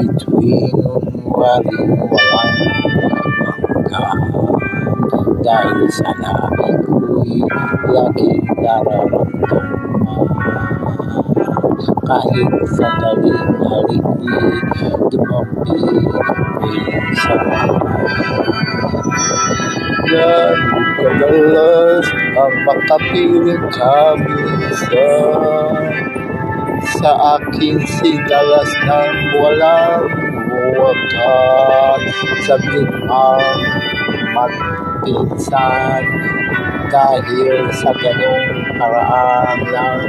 bituin waring walang hanggan. Dahil sa labi ko'y laging nararamdaman, kahit sandaling haligi dumampi minsan. Gano'ng kadalas ang makapiling ka minsan sa aking sinalas ng walang wakas. Saglit ang magpinsan dahil sa ganong paraan lang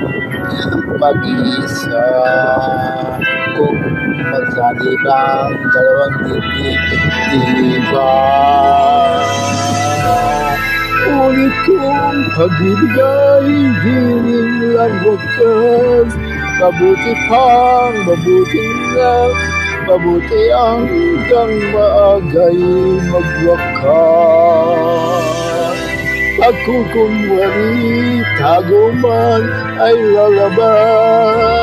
mag-iisa. Kung magsalibang dalawang diba, ulit kong pag-ibig ay hindi lang wakas. Mabuti hanggang maagay magwakas. Pagkukunwari, tago man ay lalabas,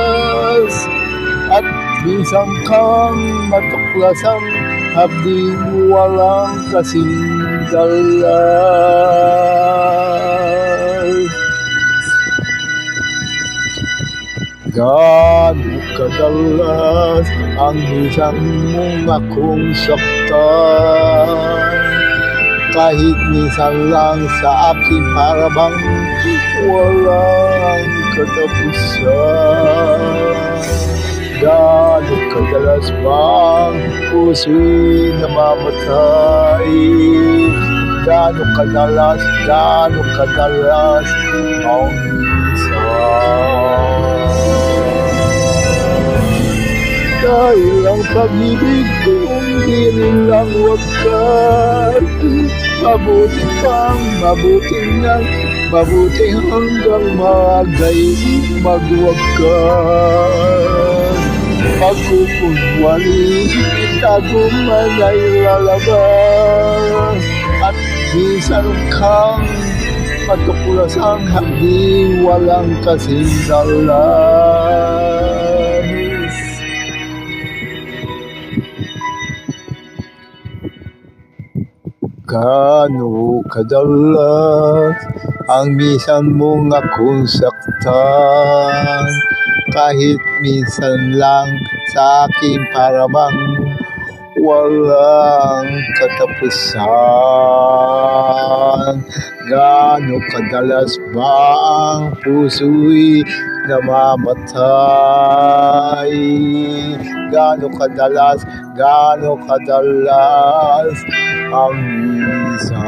at minsan kang matuklasang habding walang kasing dalas. Gaano kadalas ang minsan mong akong saktan, kahit minsan lang sa akin para bang walang katapusan. Gaano kadalas bang puso'y namamatay? Gaano kadalas ang minsan? Dahil ang pag-ibig kong di rin lang wakas. Mabuti hanggang maagay magwakas. Pagkukunwari, tago man ay lalabas, at minsan kang matukulas ang hangdi walang kasing dalas. Gaano kadalas ang minsan mong akong saktan, kahit minsan lang sa akin para bang walang katapusan. Gaano kadalas ba ang puso'y namamatay? Gaano kadalas ang minsan?